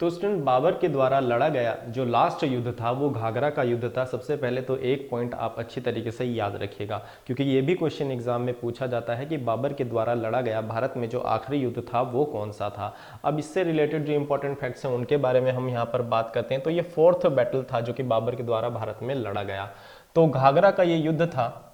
तो स्टूडेंट बाबर के द्वारा लड़ा गया जो लास्ट युद्ध था वो घाघरा का युद्ध था। सबसे पहले तो एक पॉइंट आप अच्छी तरीके से याद रखिएगा, क्योंकि ये भी क्वेश्चन एग्जाम में पूछा जाता है कि बाबर के द्वारा लड़ा गया भारत में जो आखिरी युद्ध था वो कौन सा था। अब इससे रिलेटेड जो इंपॉर्टेंट फैक्ट्स हैं उनके बारे में हम यहाँ पर बात करते हैं। तो ये 4th बैटल था जो कि बाबर के द्वारा भारत में लड़ा गया। तो घाघरा का ये युद्ध था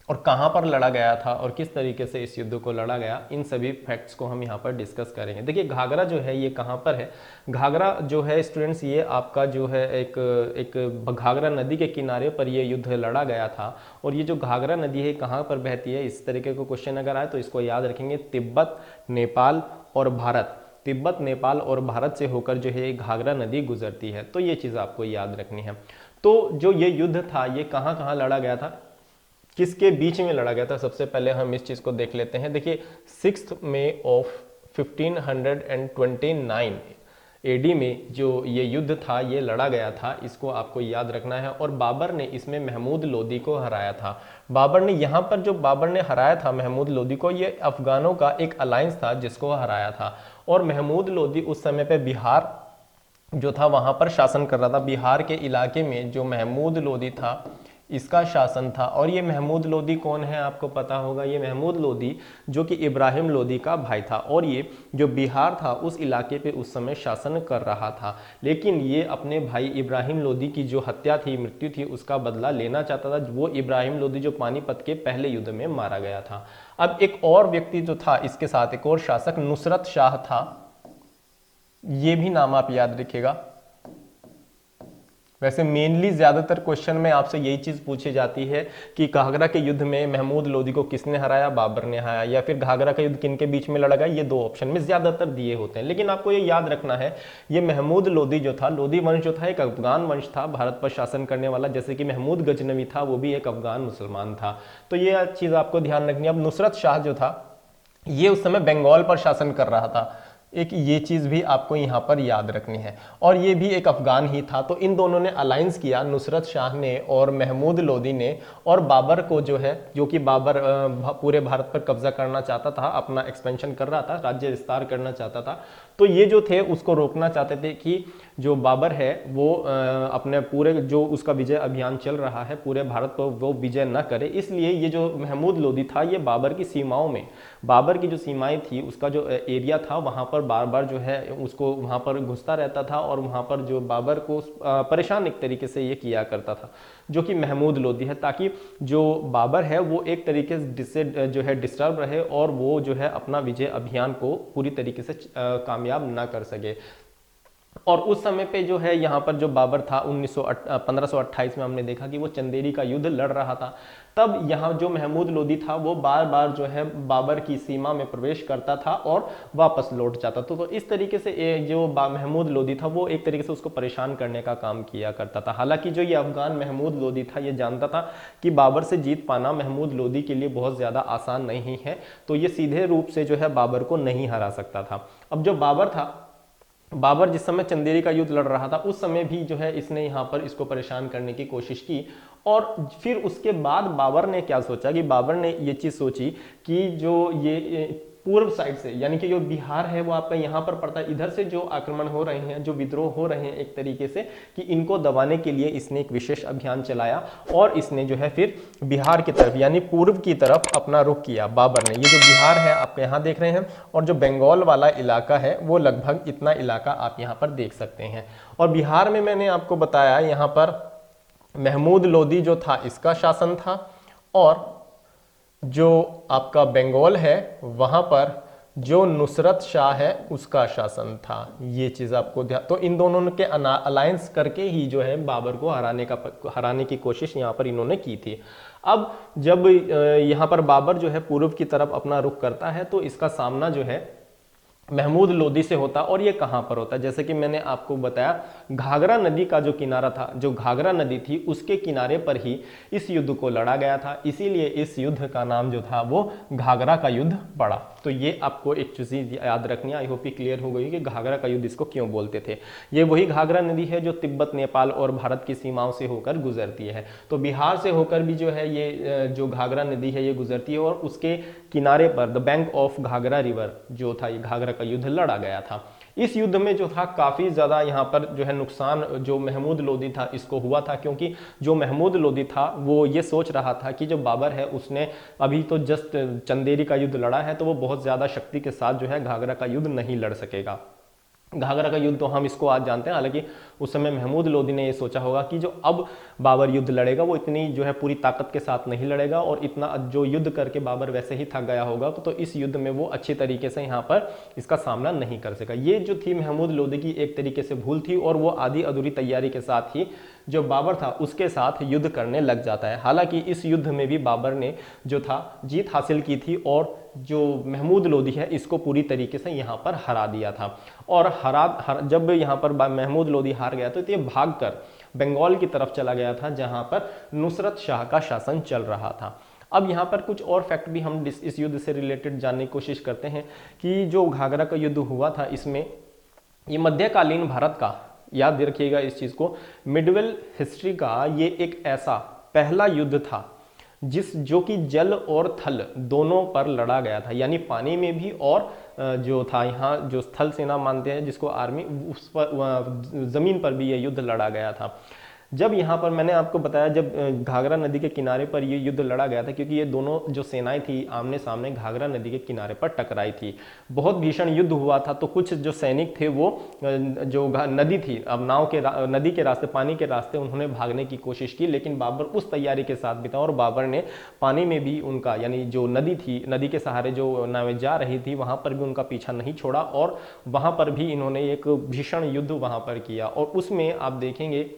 और कहाँ पर लड़ा गया था और किस तरीके से इस युद्ध को लड़ा गया, इन सभी फैक्ट्स को हम यहाँ पर डिस्कस करेंगे। देखिए घाघरा जो है ये कहाँ पर है। घाघरा जो है स्टूडेंट्स ये आपका जो है एक घाघरा नदी के किनारे पर ये युद्ध लड़ा गया था। और ये जो घाघरा नदी है कहाँ पर बहती है, इस तरीके का क्वेश्चन अगर आए तो इसको याद रखेंगे, तिब्बत, नेपाल और भारत। तिब्बत, नेपाल और भारत से होकर जो है घाघरा नदी गुजरती है। तो ये चीज़ आपको याद रखनी है। तो जो ये युद्ध था ये कहाँ कहाँ लड़ा गया था, किसके बीच में लड़ा गया था, सबसे पहले हम इस चीज को देख लेते हैं। देखिए 6 मई ऑफ 1529 एडी में जो ये युद्ध था ये लड़ा गया था, इसको आपको याद रखना है। और बाबर ने इसमें महमूद लोदी को हराया था। बाबर ने यहाँ पर जो बाबर ने हराया था महमूद लोदी को, ये अफगानों का एक अलायंस था जिसको हराया था। और महमूद लोदी उस समय पे बिहार जो था वहां पर शासन कर रहा था। बिहार के इलाके में जो महमूद लोदी था इसका शासन था। और ये महमूद लोदी कौन है आपको पता होगा, ये महमूद लोदी जो कि इब्राहिम लोदी का भाई था। और ये जो बिहार था उस इलाके पे उस समय शासन कर रहा था। लेकिन ये अपने भाई इब्राहिम लोदी की जो हत्या थी, मृत्यु थी, उसका बदला लेना चाहता था। वो इब्राहिम लोदी जो पानीपत के पहले युद्ध में मारा गया था। अब एक और व्यक्ति जो था इसके साथ, एक और शासक नुसरत शाह था, ये भी नाम आप याद रखिएगा। वैसे मेनली ज्यादातर क्वेश्चन में आपसे यही चीज पूछी जाती है कि घाघरा के युद्ध में महमूद लोदी को किसने हराया, बाबर ने हराया, या फिर घाघरा का युद्ध किन के बीच में लड़ा गया, ये दो ऑप्शन में ज्यादातर दिए होते हैं। लेकिन आपको ये याद रखना है ये महमूद लोदी जो था, लोदी वंश जो था एक अफगान वंश था भारत पर शासन करने वाला, जैसे कि महमूद गजनवी था वो भी एक अफगान मुसलमान था। तो ये चीज आपको ध्यान रखनी है। अब नुसरत शाह जो था ये उस समय बंगाल पर शासन कर रहा था, एक ये चीज भी आपको यहाँ पर याद रखनी है। और ये भी एक अफगान ही था। तो इन दोनों ने अलायंस किया, नुसरत शाह ने और महमूद लोदी ने। और बाबर को जो है, जो कि बाबर पूरे भारत पर कब्जा करना चाहता था, अपना एक्सपेंशन कर रहा था, राज्य विस्तार करना चाहता था। तो ये जो थे उसको रोकना चाहते थे कि जो बाबर है वो अपने पूरे जो उसका विजय अभियान चल रहा है पूरे भारत पर वो विजय न करे। इसलिए ये जो महमूद लोदी था ये बाबर की सीमाओं में, बाबर की जो सीमाएं थी उसका जो एरिया था वहां पर बार बार जो है उसको वहां पर घुसता रहता था। और वहां पर जो बाबर को परेशान एक तरीके से ये किया करता था जो कि महमूद लोदी है, ताकि जो बाबर है वो एक तरीके से जो है डिस्टर्ब रहे और वो जो है अपना विजय अभियान को पूरी तरीके से कामयाब ना कर सके। और उस समय पे जो है यहाँ पर जो बाबर था 1528 में हमने देखा कि वो चंदेरी का युद्ध लड़ रहा था। तब यहाँ जो महमूद लोदी था वो बार बार जो है बाबर की सीमा में प्रवेश करता था और वापस लौट जाता था। तो इस तरीके से जो महमूद लोदी था वो एक तरीके से उसको परेशान करने का काम किया करता था। हालांकि जो ये अफगान महमूद लोदी था ये जानता था कि बाबर से जीत पाना महमूद लोदी के लिए बहुत ज़्यादा आसान नहीं है, तो ये सीधे रूप से जो है बाबर को नहीं हरा सकता था। अब जो बाबर था, बाबर जिस समय चंदेरी का युद्ध लड़ रहा था उस समय भी जो है इसने यहाँ पर इसको परेशान करने की कोशिश की। और फिर उसके बाद बाबर ने क्या सोचा कि बाबर ने ये चीज़ सोची कि जो ये पूर्व साइड से, यानी कि जो बिहार है वो आपका यहाँ पर पड़ता है, इधर से जो आक्रमण हो रहे हैं, जो विद्रोह हो रहे हैं एक तरीके से, कि इनको दबाने के लिए इसने एक विशेष अभियान चलाया। और इसने जो है फिर बिहार की तरफ यानी पूर्व की तरफ अपना रुख किया बाबर ने। ये जो बिहार है आप यहाँ देख रहे हैं और जो बंगाल वाला इलाका है वो लगभग इतना इलाका आप यहाँ पर देख सकते हैं। और बिहार में मैंने आपको बताया यहाँ पर महमूद लोदी जो था इसका शासन था, और जो आपका बंगाल है वहां पर जो नुसरत शाह है उसका शासन था। ये चीज आपको ध्यान, तो इन दोनों के अलायंस करके ही जो है बाबर को हराने की कोशिश यहाँ पर इन्होंने की थी। अब जब यहाँ पर बाबर जो है पूर्व की तरफ अपना रुख करता है तो इसका सामना जो है महमूद लोदी से होता। और ये कहां पर होता है, जैसे कि मैंने आपको बताया घाघरा नदी का जो किनारा था, जो घाघरा नदी थी उसके किनारे पर ही इस युद्ध को लड़ा गया था। इसीलिए इस युद्ध का नाम जो था वो घाघरा का युद्ध पड़ा। तो ये आपको एक चीज याद रखनी है। आई होप क्लियर हो गई कि घाघरा का युद्ध इसको क्यों बोलते थे। ये वही घाघरा नदी है जो तिब्बत, नेपाल और भारत की सीमाओं से होकर गुजरती है। तो बिहार से होकर भी जो है ये जो घाघरा नदी है ये गुजरती है और उसके किनारे पर the bank of Ghaghra river जो था ये घाघरा का युद्ध लड़ा गया था। इस युद्ध में जो था काफ़ी ज़्यादा यहाँ पर जो है नुकसान जो महमूद लोदी था इसको हुआ था, क्योंकि जो महमूद लोदी था वो ये सोच रहा था कि जो बाबर है उसने अभी तो जस्ट चंदेरी का युद्ध लड़ा है, तो वो बहुत ज़्यादा शक्ति के साथ जो है घाघरा का युद्ध नहीं लड़ सकेगा। घाघरा का युद्ध तो हम इसको आज जानते हैं, हालांकि उस समय महमूद लोदी ने ये सोचा होगा कि जो अब बाबर युद्ध लड़ेगा वो इतनी जो है पूरी ताकत के साथ नहीं लड़ेगा, और इतना जो युद्ध करके बाबर वैसे ही थक गया होगा, तो इस युद्ध में वो अच्छी तरीके से यहाँ पर इसका सामना नहीं कर सका। ये जो थी महमूद लोदी की एक तरीके से भूल थी, और वो आधी अधूरी तैयारी के साथ ही जो बाबर था उसके साथ युद्ध करने लग जाता है। हालांकि इस युद्ध में भी बाबर ने जो था जीत हासिल की थी, और जो महमूद लोदी है इसको पूरी तरीके से यहाँ पर हरा दिया था। और जब यहाँ पर महमूद लोदी हार गया तो ये भागकर बंगाल की तरफ चला गया था, जहाँ पर नुसरत शाह का शासन चल रहा था। अब यहाँ पर कुछ और फैक्ट भी हम इस युद्ध से रिलेटेड जानने की कोशिश करते हैं कि जो घाघरा का युद्ध हुआ था इसमें ये मध्यकालीन भारत का, याद रखिएगा इस चीज़ को, मिडवेल हिस्ट्री का ये एक ऐसा पहला युद्ध था जो कि जल और थल दोनों पर लड़ा गया था, यानी पानी में भी, और जो था यहाँ जो स्थल सेना मानते हैं जिसको आर्मी, उस पर ज़मीन पर भी ये युद्ध लड़ा गया था। जब यहाँ पर मैंने आपको बताया जब घाघरा नदी के किनारे पर ये युद्ध लड़ा गया था, क्योंकि ये दोनों जो सेनाएं थी आमने सामने घाघरा नदी के किनारे पर टकराई थी, बहुत भीषण युद्ध हुआ था। तो कुछ जो सैनिक थे वो जो नदी थी, अब नदी के रास्ते, पानी के रास्ते उन्होंने भागने की कोशिश की, लेकिन बाबर उस तैयारी के साथ भी था, और बाबर ने पानी में भी उनका, यानी जो नदी थी, नदी के सहारे जो नावें जा रही थी वहाँ पर भी उनका पीछा नहीं छोड़ा, और वहाँ पर भी इन्होंने एक भीषण युद्ध वहाँ पर किया। और उसमें आप देखेंगे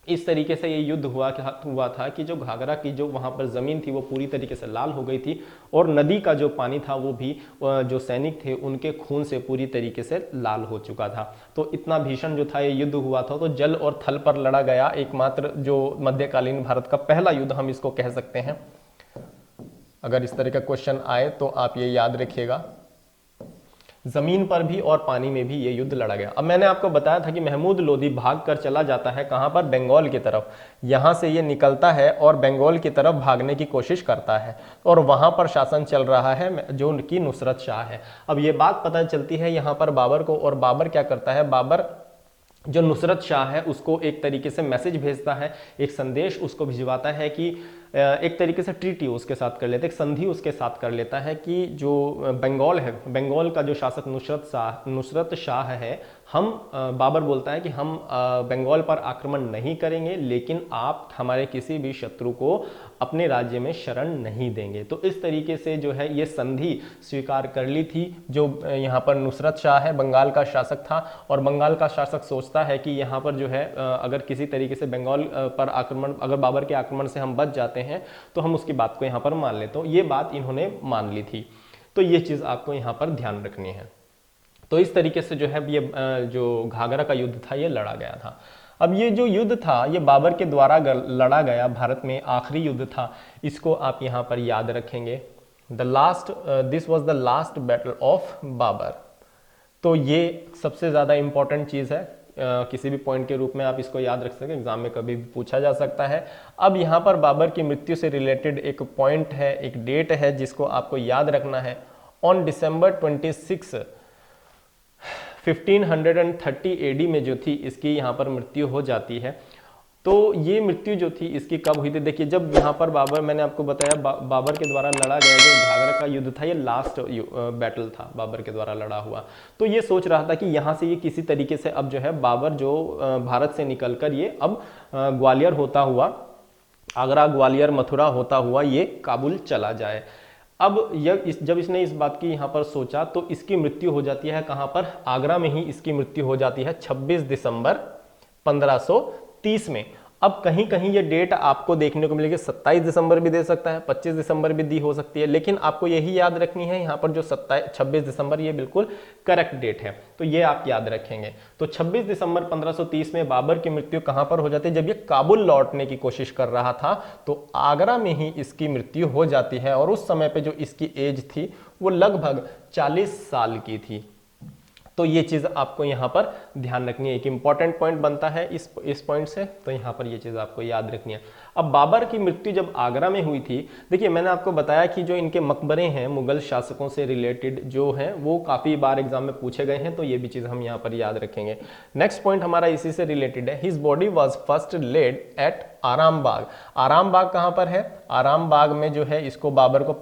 इस तरीके से ये युद्ध हुआ था कि जो घाघरा की जो वहाँ पर ज़मीन थी वो पूरी तरीके से लाल हो गई थी, और नदी का जो पानी था वो भी जो सैनिक थे उनके खून से पूरी तरीके से लाल हो चुका था। तो इतना भीषण जो था ये युद्ध हुआ था, तो जल और थल पर लड़ा गया एकमात्र जो मध्यकालीन भारत का पहला युद्ध हम इसको कह सकते हैं। अगर इस तरह का क्वेश्चन आए तो आप ये याद रखिएगा, जमीन पर भी और पानी में भी ये युद्ध लड़ा गया। अब मैंने आपको बताया था कि महमूद लोदी भागकर चला जाता है कहां पर, बंगाल की तरफ। यहां से ये निकलता है और बंगाल की तरफ भागने की कोशिश करता है, और वहां पर शासन चल रहा है जो उनकी नुसरत शाह है। अब ये बात पता चलती है यहां पर बाबर को, और बाबर क्या करता है, बाबर जो नुसरत शाह है उसको एक तरीके से मैसेज भेजता है, एक संदेश उसको भिजवाता है कि एक तरीके से ट्रीटी उसके साथ कर लेता है, एक संधि उसके साथ कर लेता है कि जो बंगाल है, बंगाल का जो शासक नुसरत शाह है, हम बाबर बोलता है कि हम बंगाल पर आक्रमण नहीं करेंगे, लेकिन आप हमारे किसी भी शत्रु को अपने राज्य में शरण नहीं देंगे। तो इस तरीके से जो है ये संधि स्वीकार कर ली थी। जो यहाँ पर नुसरत शाह है बंगाल का शासक था, और बंगाल का शासक सोचता है कि यहाँ पर जो है अगर किसी तरीके से बंगाल पर आक्रमण, अगर बाबर के आक्रमण से हम बच जाते हैं तो हम उसकी बात को यहाँ पर मान लेते। तो ये बात इन्होंने मान ली थी, तो ये चीज़ आपको यहाँ पर ध्यान रखनी है। तो इस तरीके से जो है ये जो घाघरा का युद्ध था ये लड़ा गया था। अब ये जो युद्ध था ये बाबर के द्वारा लड़ा गया भारत में आखिरी युद्ध था, इसको आप यहाँ पर याद रखेंगे। This was the last battle of Babur. तो ये सबसे ज़्यादा इंपॉर्टेंट चीज़ है, किसी भी पॉइंट के रूप में आप इसको याद रख सकते हैं, एग्जाम में कभी भी पूछा जा सकता है। अब यहाँ पर बाबर की मृत्यु से रिलेटेड एक पॉइंट है, एक डेट है जिसको आपको याद रखना है। ऑन December 26 1530 AD में जो थी इसकी यहाँ पर मृत्यु हो जाती है। तो ये मृत्यु जो थी इसकी कब हुई थी, देखिए जब यहाँ पर बाबर, मैंने आपको बताया बाबर के द्वारा लड़ा गया जो घाघरा का युद्ध था ये लास्ट बैटल था बाबर के द्वारा लड़ा हुआ। तो ये सोच रहा था कि यहाँ से ये किसी तरीके से अब जो है बाबर जो भारत से निकलकर ये अब ग्वालियर होता हुआ, आगरा ग्वालियर मथुरा होता हुआ ये काबुल चला जाए। अब जब इसने इस बात की यहाँ पर सोचा तो इसकी मृत्यु हो जाती है कहाँ पर, आगरा में ही इसकी मृत्यु हो जाती है 26 दिसंबर 1530 में। अब कहीं कहीं ये डेट आपको देखने को मिलेगी, 27 दिसंबर भी दे सकता है, 25 दिसंबर भी दी हो सकती है, लेकिन आपको यही याद रखनी है यहाँ पर जो 26 दिसंबर ये बिल्कुल करेक्ट डेट है, तो ये आप याद रखेंगे। तो 26 दिसंबर 1530 में बाबर की मृत्यु कहाँ पर हो जाती है, जब ये काबुल लौटने की कोशिश कर रहा था तो आगरा में ही इसकी मृत्यु हो जाती है। और उस समय पे जो इसकी एज थी वो लगभग 40 साल की थी। तो ये चीज़ आपको यहाँ पर ध्यान रखनी है, एक इंपॉर्टेंट पॉइंट बनता है इस पॉइंट से, तो यहाँ पर ये चीज़ आपको याद रखनी है। अब बाबर की मृत्यु जब आगरा में हुई थी, देखिए मैंने आपको बताया कि जो इनके मकबरे हैं मुगल शासकों से रिलेटेड जो हैं वो काफ़ी बार एग्जाम में पूछे गए हैं, तो ये भी चीज़ हम यहाँ पर याद रखेंगे। नेक्स्ट पॉइंट हमारा इसी से रिलेटेड है, his body was first laid at Aram Bagh. आराम बाग कहाँ पर है? आराम बाग में जो है इसको बाबर को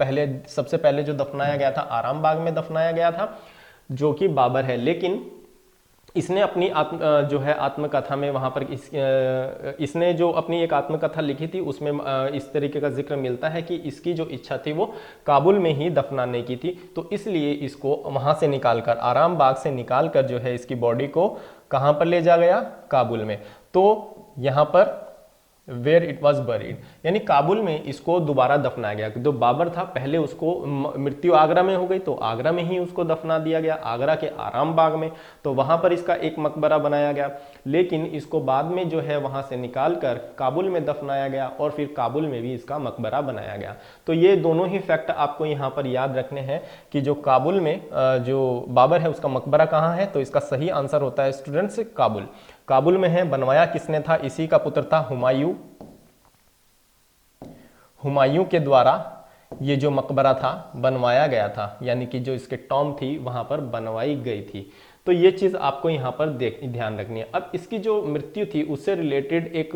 सबसे पहले जो दफनाया गया था आराम बाग में दफनाया गया था, जो कि बाबर है। लेकिन इसने अपनी जो है आत्मकथा में वहाँ पर इसने जो अपनी एक आत्मकथा लिखी थी उसमें इस तरीके का जिक्र मिलता है कि इसकी जो इच्छा थी वो काबुल में ही दफनाने की थी, तो इसलिए इसको वहाँ से निकालकर, आराम बाग से निकालकर जो है इसकी बॉडी को कहाँ पर ले जा गया? काबुल में। तो यहाँ पर वेयर इट वॉज बरीड, यानी काबुल में इसको दोबारा दफनाया गया। जो बाबर था पहले उसको मृत्यु आगरा में हो गई तो आगरा में ही उसको दफना दिया गया, आगरा के आराम बाग में, तो वहां पर इसका एक मकबरा बनाया गया। लेकिन इसको बाद में जो है वहां से निकाल कर काबुल में दफनाया गया और फिर काबुल में भी इसका मकबरा बनाया गया। तो ये दोनों ही फैक्ट आपको यहाँ पर याद रखने हैं कि जो काबुल में जो बाबर है उसका मकबरा कहाँ है, तो इसका सही आंसर होता है स्टूडेंट्स काबुल। काबुल में है। बनवाया किसने था? इसी का पुत्र था हुमायूं। हुमायूं के द्वारा ये जो मकबरा था बनवाया गया था, यानी कि जो इसके टॉम थी वहां पर बनवाई गई थी। तो ये चीज आपको यहाँ पर ध्यान रखनी है। अब इसकी जो मृत्यु थी उससे रिलेटेड एक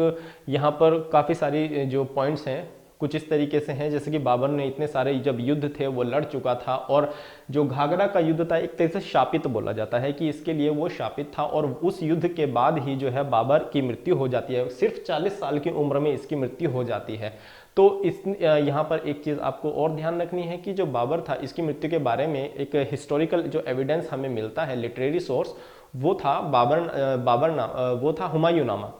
यहाँ पर काफी सारी जो पॉइंट्स हैं कुछ इस तरीके से हैं, जैसे कि बाबर ने इतने सारे जब युद्ध थे वो लड़ चुका था, और जो घाघरा का युद्ध था एक तरह से शापित बोला जाता है कि इसके लिए वो शापित था, और उस युद्ध के बाद ही जो है बाबर की मृत्यु हो जाती है। सिर्फ 40 साल की उम्र में इसकी मृत्यु हो जाती है। तो यहाँ पर एक चीज़ आपको और ध्यान रखनी है कि जो बाबर था इसकी मृत्यु के बारे में एक हिस्टोरिकल जो एविडेंस हमें मिलता है, लिटरेरी सोर्स, वो था वो था हुमायूंनामा,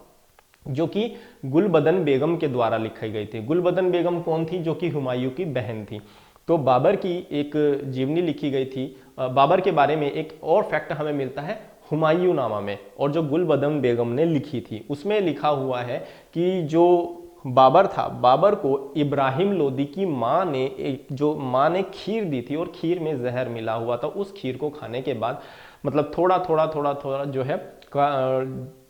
जो कि गुलबदन बेगम के द्वारा लिखी गई थी। गुलबदन बेगम कौन थी? जो कि हुमायूं की बहन थी। तो बाबर की एक जीवनी लिखी गई थी। बाबर के बारे में एक और फैक्ट हमें मिलता है हुमायूंनामा में, और जो गुलबदन बेगम ने लिखी थी उसमें लिखा हुआ है कि जो बाबर था, बाबर को इब्राहिम लोदी की माँ ने खीर दी थी और खीर में जहर मिला हुआ था। उस खीर को खाने के बाद मतलब थोड़ा जो है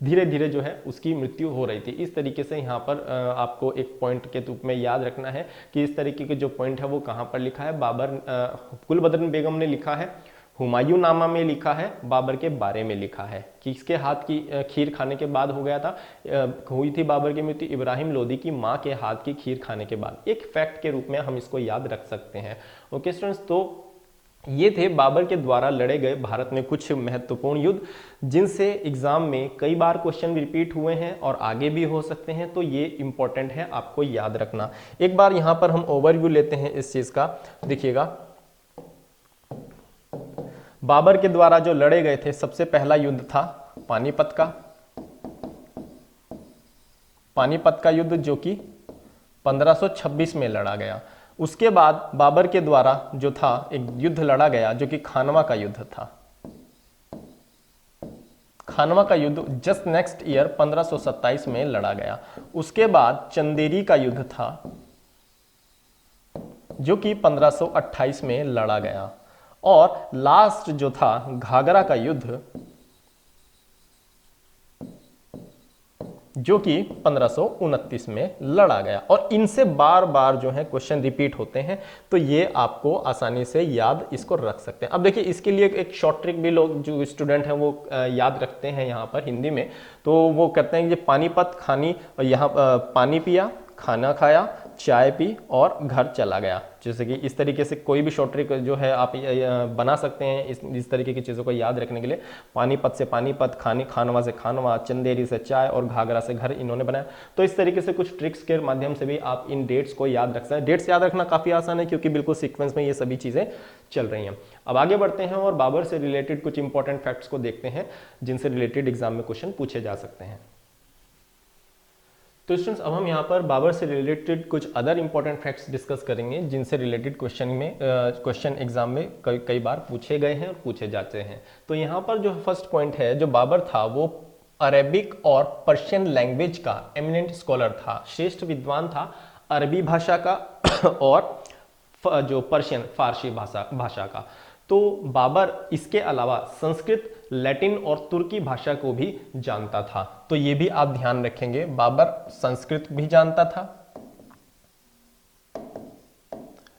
धीरे धीरे जो है उसकी मृत्यु हो रही थी। इस तरीके से यहाँ पर आपको एक पॉइंट के रूप में याद रखना है कि इस तरीके के जो पॉइंट है वो कहाँ पर लिखा है। गुलबदन बेगम ने लिखा है, हुमायूंनामा में लिखा है, बाबर के बारे में लिखा है कि इसके हाथ की खीर खाने के बाद हो गया था, हुई थी बाबर की मृत्यु इब्राहिम लोदी की माँ के हाथ की खीर खाने के बाद। एक फैक्ट के रूप में हम इसको याद रख सकते हैं। ओके स्टूडेंट्स, तो ये थे बाबर के द्वारा लड़े गए भारत में कुछ महत्वपूर्ण युद्ध, जिनसे एग्जाम में कई बार क्वेश्चन रिपीट हुए हैं और आगे भी हो सकते हैं। तो ये इंपॉर्टेंट है, आपको याद रखना। एक बार यहाँ पर हम ओवरव्यू लेते हैं इस चीज का। देखिएगा, बाबर के द्वारा जो लड़े गए थे, सबसे पहला युद्ध था पानीपत का युद्ध, जो कि 1526 में लड़ा गया। उसके बाद बाबर के द्वारा जो था एक युद्ध लड़ा गया जो कि खानवा का युद्ध था। खानवा का युद्ध जस्ट नेक्स्ट ईयर 1527 में लड़ा गया। उसके बाद चंदेरी का युद्ध था जो कि 1528 में लड़ा गया, और लास्ट जो था घाघरा का युद्ध जो कि 1529 में लड़ा गया। और इनसे बार बार जो है क्वेश्चन रिपीट होते हैं, तो ये आपको आसानी से याद इसको रख सकते हैं। अब देखिए, इसके लिए एक शॉर्ट ट्रिक भी लोग जो स्टूडेंट हैं वो याद रखते हैं यहाँ पर हिंदी में। तो वो कहते हैं कि पानीपत खानी, यहाँ पानी पिया, खाना खाया, चाय पी और घर चला गया। जैसे कि इस तरीके से कोई भी शॉर्ट ट्रिक जो है आप बना सकते हैं इस तरीके की चीज़ों को याद रखने के लिए। पानीपत से पानीपत, खानवा से खानवा, चंदेरी से चाय और घाघरा से घर इन्होंने बनाया। तो इस तरीके से कुछ ट्रिक्स के माध्यम से भी आप इन डेट्स को याद रख सकते हैं। डेट्स याद रखना काफ़ी आसान है क्योंकि बिल्कुल सीक्वेंस में ये सभी चीज़ें चल रही हैं। अब आगे बढ़ते हैं और बाबर से रिलेटेड कुछ इंपॉर्टेंट फैक्ट्स को देखते हैं जिनसे रिलेटेड एग्जाम में क्वेश्चन पूछे जा सकते हैं। तो स्टूडेंट्स, अब हम यहाँ पर बाबर से रिलेटेड कुछ अदर इंपॉर्टेंट फैक्ट्स डिस्कस करेंगे जिनसे रिलेटेड क्वेश्चन एग्जाम में कई बार पूछे गए हैं और पूछे जाते हैं। तो यहाँ पर जो फर्स्ट पॉइंट है, जो बाबर था वो अरेबिक और पर्शियन लैंग्वेज का एमिनेंट स्कॉलर था, श्रेष्ठ विद्वान था अरबी भाषा का और जो पर्शियन फारसी भाषा का। तो बाबर इसके अलावा संस्कृत, लैटिन और तुर्की भाषा को भी जानता था। तो ये भी आप ध्यान रखेंगे, बाबर संस्कृत भी जानता था,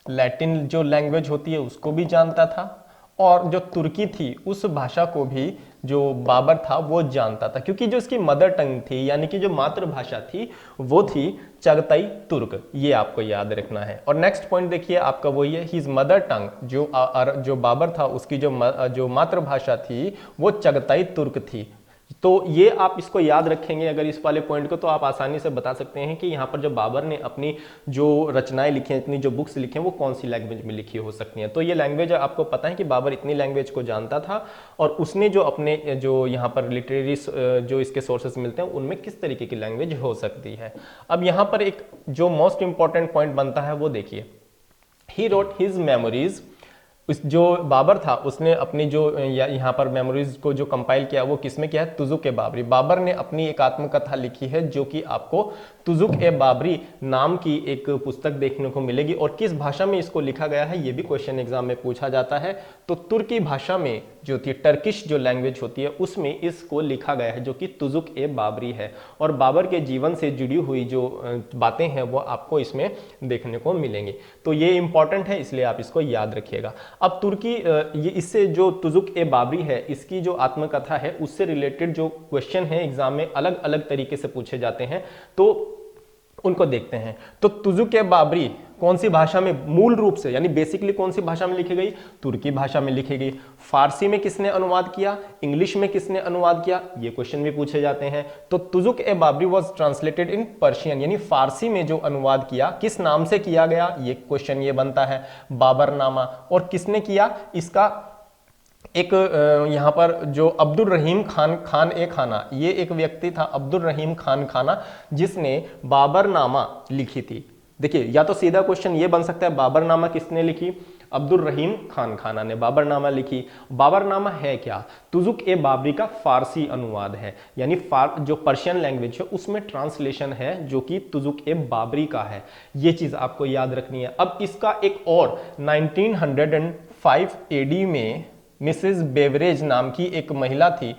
लैटिन जो लैंग्वेज होती है उसको भी जानता था, और जो तुर्की थी उस भाषा को भी जो बाबर था वो जानता था, क्योंकि जो इसकी मदर टंग थी यानी कि जो मातृभाषा थी वो थी चगताई तुर्क। ये आपको याद रखना है। और नेक्स्ट पॉइंट देखिए आपका वही है, हिज मदर टंग, जो बाबर था उसकी जो मातृभाषा थी वो चगताई तुर्क थी। तो ये आप इसको याद रखेंगे अगर इस वाले पॉइंट को, तो आप आसानी से बता सकते हैं कि यहाँ पर जो बाबर ने अपनी जो रचनाएं लिखी हैं, इतनी जो बुक्स लिखी हैं, वो कौन सी लैंग्वेज में लिखी हो सकती हैं। तो ये लैंग्वेज आपको पता है कि बाबर इतनी लैंग्वेज को जानता था, और उसने जो अपने जो यहाँ पर लिटरेरी जो इसके सोर्सेस मिलते हैं उनमें किस तरीके की लैंग्वेज हो सकती है। अब यहाँ पर एक जो मोस्ट इंपॉर्टेंट पॉइंट बनता है वो देखिए, ही रोट हिज मेमोरीज। जो बाबर था उसने अपनी जो यहाँ पर मेमोरीज को जो कंपाइल किया वो किसमें किया है, तुजुक ए बाबरी। बाबर ने अपनी एक आत्मकथा लिखी है जो कि आपको तुजुक ए बाबरी नाम की एक पुस्तक देखने को मिलेगी। और किस भाषा में इसको लिखा गया है ये भी क्वेश्चन एग्जाम में पूछा जाता है। तो तुर्की भाषा में जो थी, टर्किश जो लैंग्वेज होती है उसमें इसको लिखा गया है जो कि तुजुक ए बाबरी है। और बाबर के जीवन से जुड़ी हुई जो बातें हैं वो आपको इसमें देखने को मिलेंगी। तो ये इंपॉर्टेंट है, इसलिए आप इसको याद रखिएगा। अब तुर्की ये इससे जो तुजुक ए बाबरी है इसकी जो आत्मकथा है उससे रिलेटेड जो क्वेश्चन है एग्जाम में अलग अलग तरीके से पूछे जाते हैं, तो उनको देखते हैं। तो तुजुक ए बाबरी कौन सी भाषा में मूल रूप से यानी बेसिकली कौन सी भाषा में लिखी गई, तुर्की भाषा में लिखी गई। फारसी में किसने अनुवाद किया, इंग्लिश में किसने अनुवाद किया, ये क्वेश्चन भी पूछे जाते हैं। तो Tuzuk e Baburi was translated in Persian, यानी फारसी में जो अनुवाद किया किस नाम से किया गया, ये क्वेश्चन ये बनता है, बाबरनामा। और किसने किया इसका एक यहाँ पर जो अब्दुल रहीम खान ए खाना, ये एक व्यक्ति था अब्दुल रहीम खान खाना जिसने बाबरनामा लिखी थी। देखिए या तो सीधा क्वेश्चन ये बन सकता है बाबरनामा किसने लिखी, अब्दुल रहीम खान खाना ने बाबरनामा लिखी। बाबरनामा है क्या, तुजुक ए बाबरी का फारसी अनुवाद है, यानी जो पर्शियन लैंग्वेज है उसमें ट्रांसलेशन है जो कि तुजुक ए बाबरी का है। ये चीज आपको याद रखनी है। अब इसका एक और 1905 एडी में मिसेस बेवरेज नाम की एक महिला थी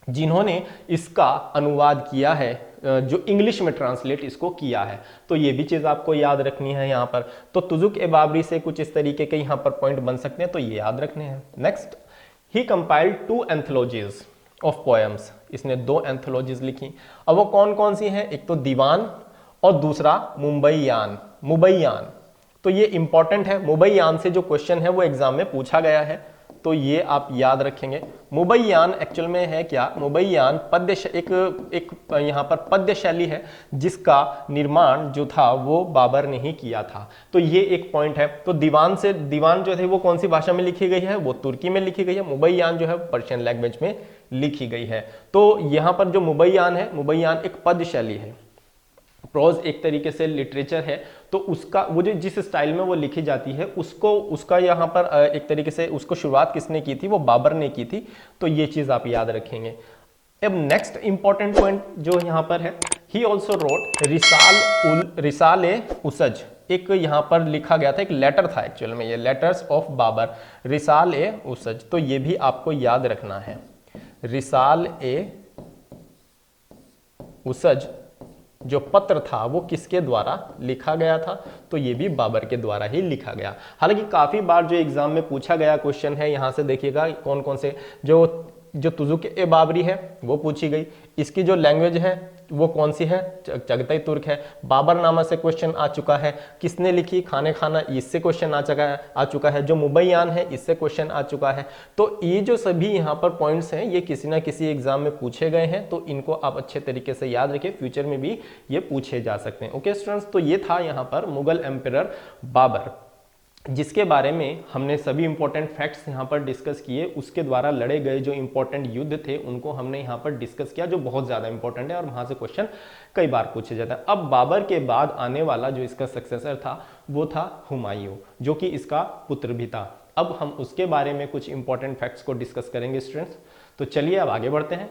जिन्होंने इसका अनुवाद किया है, जो इंग्लिश में ट्रांसलेट इसको किया है। तो ये भी चीज आपको याद रखनी है यहाँ पर। तो तुजुक ए बाबरी से कुछ इस तरीके के यहाँ पर पॉइंट बन सकते हैं, तो ये याद रखने हैं। Next, he compiled 2 anthologies of poems. इसने 2 एंथोलॉजीज लिखी। अब वो कौन कौन सी हैं, एक तो दीवान और दूसरा मुबैयान। तो ये इंपॉर्टेंट है, मुबैयान से जो क्वेश्चन है वो एग्जाम में पूछा गया है, तो ये आप याद रखेंगे। मुबैयान एक्चुअल में है क्या, मुबैयान एक यहाँ पर पद्य शैली है जिसका निर्माण जो था वो बाबर ने ही किया था। तो ये एक पॉइंट है। तो दीवान जो थे वो कौन सी भाषा में लिखी गई है, वो तुर्की में लिखी गई है। मुबैयान जो है पर्शियन लैंग्वेज में लिखी गई है। तो यहाँ पर जो मुबैयान है, मुबैयान एक पद्य शैली है, प्रोज एक तरीके से लिटरेचर है। तो उसका वो जो जिस स्टाइल में वो लिखी जाती है उसका यहाँ पर एक तरीके से उसको शुरुआत किसने की थी, वो बाबर ने की थी। तो ये चीज आप याद रखेंगे। अब नेक्स्ट इंपॉर्टेंट पॉइंट जो यहाँ पर है, ही ऑल्सो रोट रिसाल ए उसज। एक यहाँ पर लिखा गया था, एक लेटर था एक्चुअल में, ये लेटर्स ऑफ बाबर, रिसाल ए उसज। तो ये भी आपको याद रखना है। रिसाल ए उसज जो पत्र था वो किसके द्वारा लिखा गया था, तो ये भी बाबर के द्वारा ही लिखा गया। हालांकि काफी बार जो एग्जाम में पूछा गया क्वेश्चन है, यहां से देखिएगा कौन कौन से जो तुजुक ए बाबरी है वो पूछी गई, इसकी जो लैंग्वेज है वो कौन सी है, चगताई तुर्क है। बाबरनामा से क्वेश्चन आ चुका है, किसने लिखी, खाना इससे क्वेश्चन आ चुका है। जो मुबैयान है इससे क्वेश्चन आ चुका है। तो ये जो सभी यहाँ पर पॉइंट्स हैं ये किसी ना किसी एग्जाम में पूछे गए हैं, तो इनको आप अच्छे तरीके से याद रखें, फ्यूचर में भी ये पूछे जा सकते हैं। ओके स्टूडेंट्स, तो ये था यहाँ पर मुगल एम्परर बाबर, जिसके बारे में हमने सभी इंपॉर्टेंट फैक्ट्स यहाँ पर डिस्कस किए। उसके द्वारा लड़े गए जो इंपॉर्टेंट युद्ध थे उनको हमने यहाँ पर डिस्कस किया, जो बहुत ज़्यादा इंपॉर्टेंट है और वहाँ से क्वेश्चन कई बार पूछे जाता है। अब बाबर के बाद आने वाला जो इसका सक्सेसर था वो था हुमायूं, जो कि इसका पुत्र भी था। अब हम उसके बारे में कुछ इंपॉर्टेंट फैक्ट्स को डिस्कस करेंगे स्टूडेंट्स। तो चलिए अब आगे बढ़ते हैं।